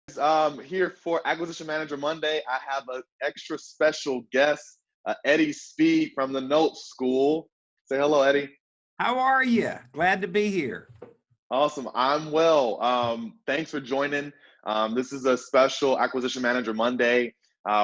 Here for Acquisition Manager Monday, I have an extra special guest, Eddie Speed from the NoteSchool. Say hello, Eddie. How are you? Glad to be here. Awesome. I'm well. Thanks for joining. This is a special Acquisition Manager Monday.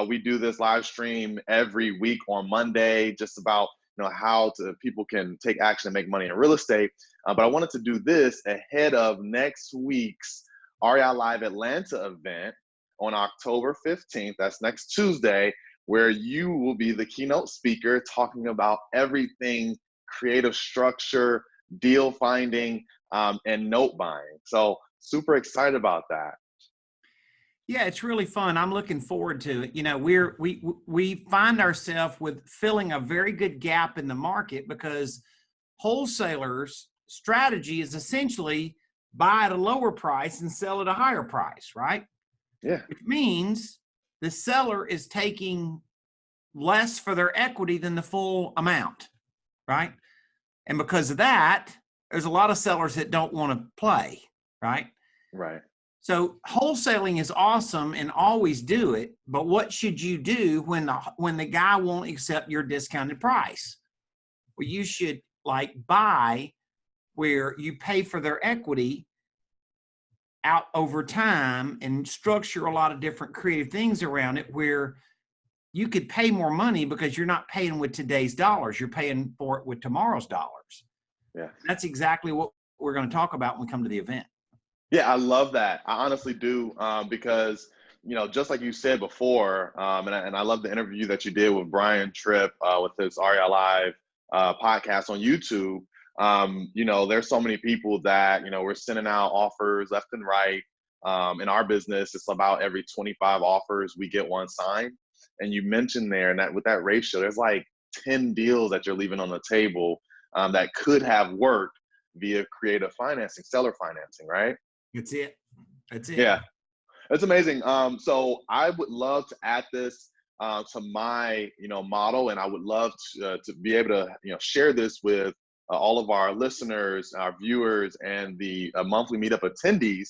We do this live stream every week on Monday, just about how people can take action and make money in real estate. But I wanted to do this ahead of next week's REI Live Atlanta event on October 15th. That's next Tuesday, where you will be the keynote speaker talking about everything creative structure, deal finding, and note buying. So super excited about that. Yeah, it's really fun. I'm looking forward to it. We find ourselves with filling a very good gap in the market because wholesalers' strategy is essentially buy at a lower price and sell at a higher price, right? Yeah. Which means the seller is taking less for their equity than the full amount, right? And because of that, there's a lot of sellers that don't want to play, right? Right. So wholesaling is awesome and always do it, but what should you do when the guy won't accept your discounted price? Well, you should buy where you pay for their equity out over time and structure a lot of different creative things around it where you could pay more money because you're not paying with today's dollars. You're paying for it with tomorrow's dollars. Yeah. That's exactly what we're going to talk about when we come to the event. Yeah, I love that. I honestly do, because just like you said before, and I love the interview that you did with Brian Tripp with his REI Live podcast on YouTube. There's so many people that we're sending out offers left and right. In our business, it's about every 25 offers we get one signed. And you mentioned there, and that with that ratio, there's like 10 deals that you're leaving on the table that could have worked via creative financing, seller financing, right? That's it. That's it. Yeah, it's amazing. So I would love to add this to my, model, and I would love to be able to, share this with all of our listeners, our viewers, and the monthly meetup attendees,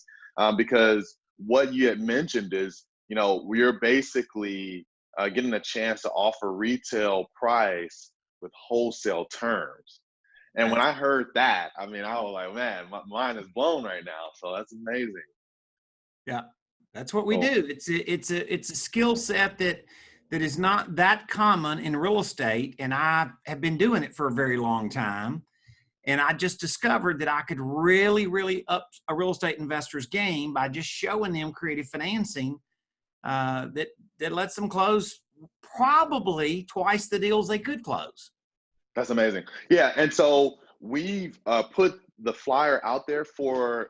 because what you had mentioned is, we're basically getting a chance to offer retail price with wholesale terms. And when I heard that, I was like, man, my mind is blown right now. So that's amazing. Yeah, that's what we do. It's a skill set that is not that common in real estate, and I have been doing it for a very long time. And I just discovered that I could really up a real estate investor's game by just showing them creative financing that lets them close probably twice the deals they could close. That's amazing. Yeah, and so we've put the flyer out there for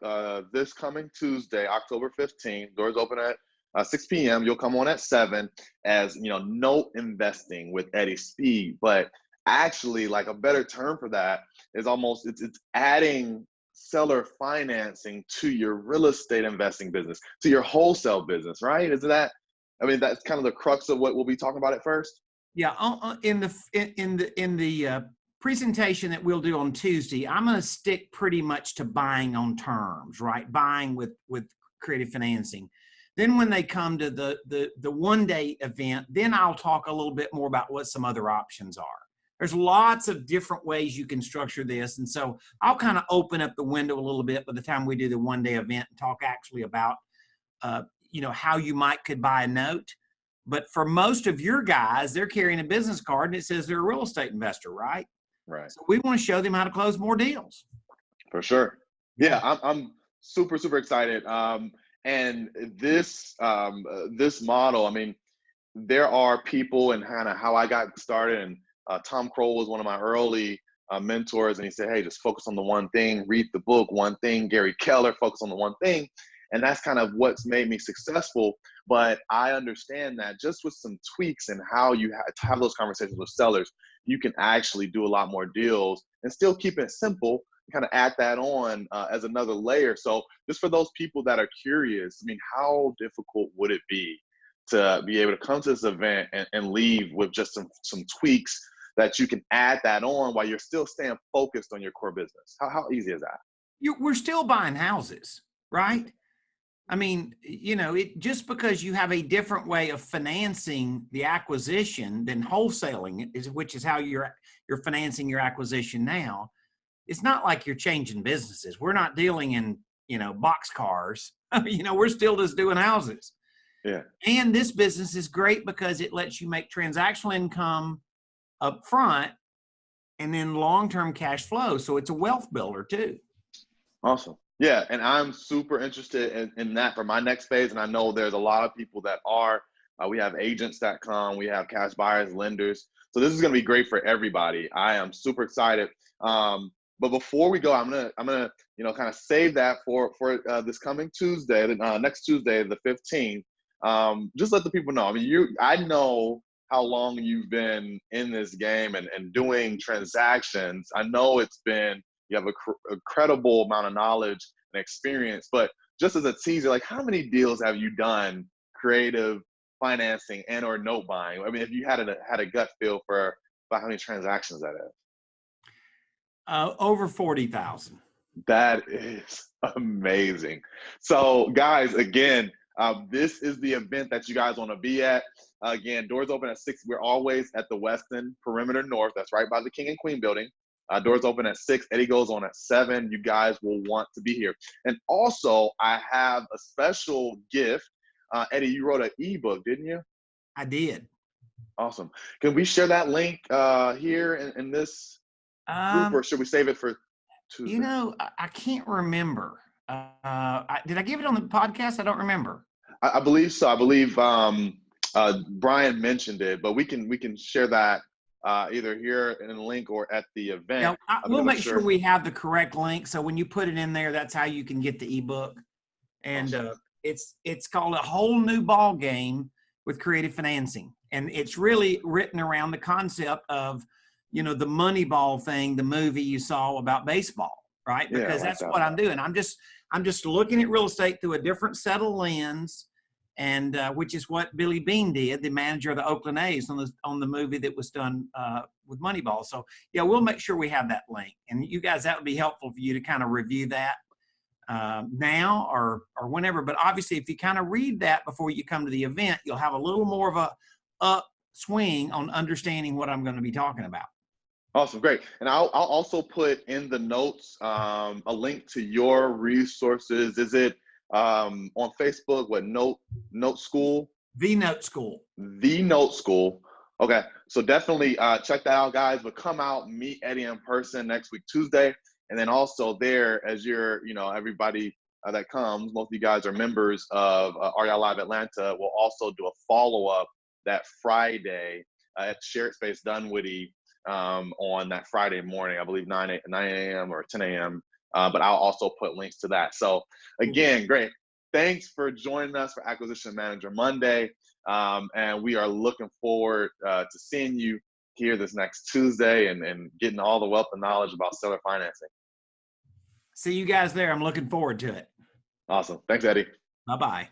this coming Tuesday, October 15th. Doors open at 6 p.m. You'll come on at 7 as, note investing with Eddie Speed. But actually, like a better term for that is almost, it's adding seller financing to your real estate investing business, to your wholesale business, right? Isn't that, that's kind of the crux of what we'll be talking about at first? Yeah, in the presentation that we'll do on Tuesday, I'm going to stick pretty much to buying on terms, right? Buying with creative financing. Then when they come to the one-day event, then I'll talk a little bit more about what some other options are. There's lots of different ways you can structure this, and so I'll kind of open up the window a little bit by the time we do the one-day event and talk actually about how you could buy a note. But for most of your guys, they're carrying a business card and it says they're a real estate investor, right? Right. So we want to show them how to close more deals. For sure. Yeah, I'm super excited. And this model, there are people, and kind of how I got started. And Tom Kroll was one of my early mentors, and he said, "Hey, just focus on the one thing. Read the book, One Thing." Gary Keller, focus on the one thing. And that's kind of what's made me successful. But I understand that just with some tweaks and how you have those conversations with sellers, you can actually do a lot more deals and still keep it simple, kind of add that on as another layer. So just for those people that are curious, how difficult would it be to be able to come to this event and leave with just some tweaks that you can add that on while you're still staying focused on your core business? How easy is that? We're still buying houses, right? I mean, you know, just because you have a different way of financing the acquisition than wholesaling which is how you're financing your acquisition now. It's not like you're changing businesses. We're not dealing in, you know, box cars. You know, we're still just doing houses. Yeah. And this business is great because it lets you make transactional income up front and then long-term cash flow. So it's a wealth builder too. Awesome. Yeah, and I'm super interested in that for my next phase. And I know there's a lot of people that are. We have agents that come, we have cash buyers, lenders. So this is going to be great for everybody. I am super excited. But before we go, I'm gonna you know, kind of save that for this coming Tuesday, next Tuesday, the 15th. Just let the people know. I mean, I know how long you've been in this game and doing transactions. I know you have a credible amount of knowledge and experience, but just as a teaser, like how many deals have you done creative financing and or note buying? I mean, if you had a gut feel for about how many transactions that is. Over 40,000. That is amazing. So guys, again, this is the event that you guys want to be at. Again, doors open at 6. We're always at the Westin Perimeter North. That's right by the King and Queen building. Doors open at 6. Eddie goes on at 7. You guys will want to be here. And also, I have a special gift. Eddie, you wrote an ebook, didn't you? I did. Awesome. Can we share that link here in this group, or should we save it for Tuesday? You know, I can't remember. Did I give it on the podcast? I don't remember. I believe so. I believe Brian mentioned it, but we can share that either here in a link or at the event. Yeah, we'll make sure we have the correct link. So when you put it in there, that's how you can get the ebook. And awesome. It's called A Whole New Ball Game with Creative Financing. And it's really written around the concept of, you know, the Moneyball thing, the movie you saw about baseball, right? Because that's what I'm doing. I'm just looking at real estate through a different set of lens, and which is what Billy Beane did, the manager of the Oakland A's, on the movie that was done with Moneyball. So yeah, we'll make sure we have that link, and you guys, that would be helpful for you to kind of review that now or whenever. But obviously, if you kind of read that before you come to the event, you'll have a little more of a upswing on understanding what I'm going to be talking about. Awesome, great. And I'll also put in the notes a link to your resources. Is it on Facebook? What, NoteSchool? The NoteSchool. The NoteSchool. Okay, so definitely check that out, guys. But come out, meet Eddie in person next week, Tuesday. And then also there, as you're, you know, everybody that comes, most of you guys are members of REI Live Atlanta. We'll also do a follow-up that Friday at Shared Space Dunwoody on that Friday morning, I believe 9 a.m. or 10 a.m. But I'll also put links to that. So again, great. Thanks for joining us for Acquisition Manager Monday. And we are looking forward to seeing you here this next Tuesday and getting all the wealth and knowledge about seller financing. See you guys there. I'm looking forward to it. Awesome. Thanks, Eddie. Bye-bye.